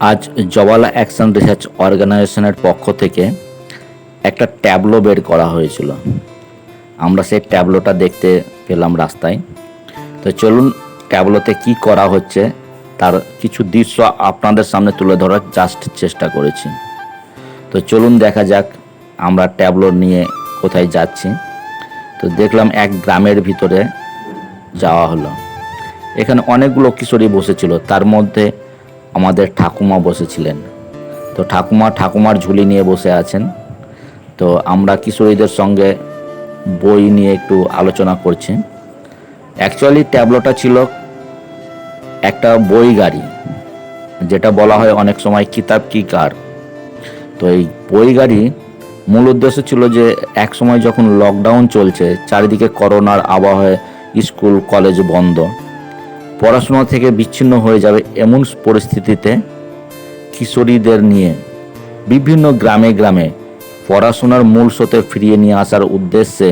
আজ জওয়ালা action research অর্গানাইজেশনের পক্ষ থেকে একটা ট্যাবলো বের করা হয়েছিল। আমরা সেই ট্যাবলোটা দেখতে পেলাম রাস্তায়। তো চলুন ট্যাবলোতে কি করা হচ্ছে তার কিছু দৃশ্য আপনাদের সামনে তুলে ধরার জাস্ট চেষ্টা করেছি। তো চলুন দেখা যাক আমরা ট্যাবলো নিয়ে কোথায় যাচ্ছি। তো দেখলাম এক গ্রামের ভিতরে যাওয়া হলো। এখানে অনেকগুলো কিশোরী বসেছিল, তার মধ্যে আমাদের ঠাকুমা বসেছিলেন। তো ঠাকুমার ঝুলি নিয়ে বসে আছেন। তো আমরা কিশোরীদের সঙ্গে বই নিয়ে একটু আলোচনা করছি। অ্যাকচুয়ালি ট্যাবলোটা ছিল একটা বই গাড়ি, যেটা বলা হয় অনেক সময় কিতাব কি কার। তো এই বই গাড়ি মূল উদ্দেশ্য ছিল যে এক সময় যখন লকডাউন চলছে, চারিদিকে করোনার আবহাওয়ায় স্কুল কলেজ বন্ধ, পড়াশোনা থেকে বিচ্ছিন্ন হয়ে যাবে, এমন পরিস্থিতিতে কিশোরীদের নিয়ে বিভিন্ন গ্রামে গ্রামে পড়াশোনার মূল স্রোতে ফিরিয়ে নিয়ে আসার উদ্দেশ্যে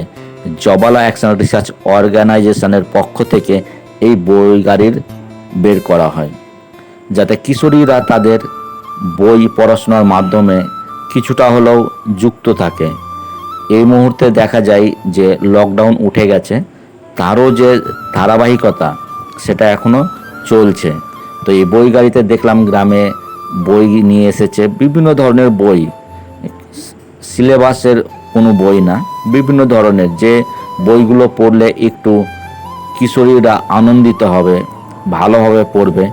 জওয়ালা অ্যাকশন রিসার্চ অর্গানাইজেশনের পক্ষ থেকে এই বই গাড়ির বের করা হয়, যাতে কিশোরীরা তাদের বই পড়াশোনার মাধ্যমে কিছুটা হলেও যুক্ত থাকে। এই মুহূর্তে দেখা যায় যে লকডাউন উঠে গেছে, তারও যে ধারাবাহিকতা সেটা এখনও চলছে। তো এই বই গাড়িতে দেখলাম গ্রামে বই নিয়ে এসেছে, বিভিন্ন ধরনের বই, সিলেবাসের কোনো বই না, বিভিন্ন ধরনের যে বইগুলো পড়লে একটু কিশোরীরা আনন্দিত হবে, ভালোভাবে পড়বে।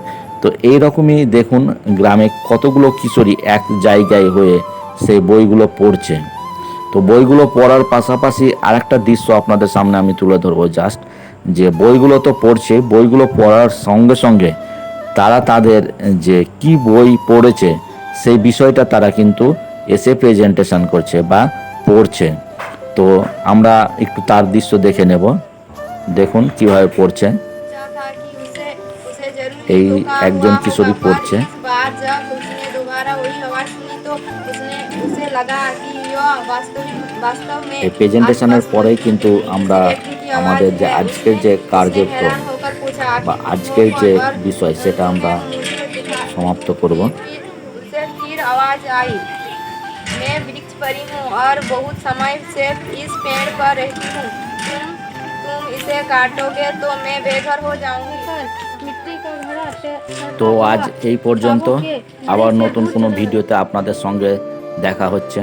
তো এই রকমই দেখুন গ্রামে কতগুলো কিশোরী এক জায়গায় হয়ে সেই বইগুলো পড়ছে। তো বইগুলো পড়ার পাশাপাশি আরেকটা দৃশ্য আপনাদের সামনে আমি তুলে ধরবো জাস্ট, যে বইগুলো তো পড়ছে, বইগুলো পড়ার সঙ্গে সঙ্গে তারা তাদের যে কি বই পড়েছে সেই বিষয়টা তারা কিন্তু এসে প্রেজেন্টেশন করছে বা পড়ছে। তো আমরা একটু তার দৃশ্য দেখে নেব। দেখুন কিভাবে পড়ছে। এই একজন কিশোরী পড়ছে। এই প্রেজেন্টেশনের পরেই কিন্তু আমরা আমাদের যে আজকের যে কার্যক্রম বা আজকের যে বিষয় সেটা আমরা সমাপ্ত করব। मैं वृक्ष परी हूँ और बहुत समय से इस पेड़ पर रहती हूँ। तुम इसे काटोगे तो मैं बेघर हो जाऊंगी। তো আজ এই পর্যন্ত, আবার নতুন কোনো ভিডিওতে আপনাদের সঙ্গে দেখা হচ্ছে।